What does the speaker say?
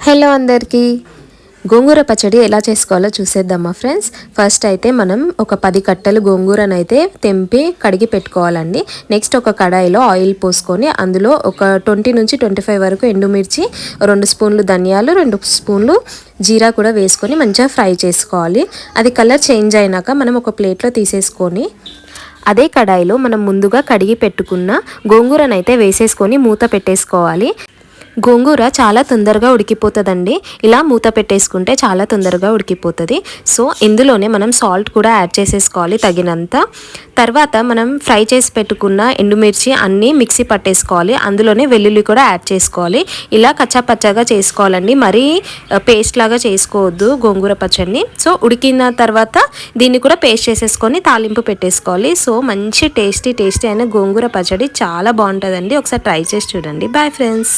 Hello అందరికీ గోంగూర పచ్చడి ఎలా చేసుకోవాలో చూసేద్దామా ఫ్రెండ్స్. ఫస్ట్ అయితే మనం ఒక 10 కట్టలు గోంగూరను అయితే తెంపి కడిగి పెట్టుకోవాలండి. నెక్స్ట్ ఒక కడాయిలో ఆయిల్ పోసుకొని అందులో ఒక 20 నుంచి 25 వరకు ఎండుమిర్చి, 2 స్పూన్లు ధనియాలు, 2 స్పూన్లు జీరా కూడా వేసుకొని మంచిగా ఫ్రై చేసుకోవాలి. అది కలర్ చేంజ్ అయినాక మనం ఒక ప్లేట్లో తీసేసుకొని అదే కడాయిలో మనం ముందుగా కడిగి పెట్టుకున్న గోంగూరనైతే వేసేసుకొని మూత పెట్టేసుకోవాలి. గోంగూర చాలా తొందరగా ఉడికిపోతుందండి. ఇలా మూత పెట్టేసుకుంటే చాలా తొందరగా ఉడికిపోతుంది. సో ఇందులోనే మనం సాల్ట్ కూడా యాడ్ చేసేసుకోవాలి తగినంత. తర్వాత మనం ఫ్రై చేసి పెట్టుకున్న ఎండుమిర్చి అన్నీ మిక్సీ పట్టేసుకోవాలి. అందులోనే వెల్లుల్లి కూడా యాడ్ చేసుకోవాలి. ఇలా కచ్చాపచ్చాగా చేసుకోవాలండి, మరీ పేస్ట్ లాగా చేసుకోవద్దు గోంగూర పచ్చడిని. సో ఉడికిన తర్వాత దీన్ని కూడా పేస్ట్ చేసేసుకొని తాలింపు పెట్టేసుకోవాలి. సో మంచి టేస్టీ అయిన గోంగూర పచ్చడి చాలా బాగుంటుందండి. ఒకసారి ట్రై చేసి చూడండి. Bye friends.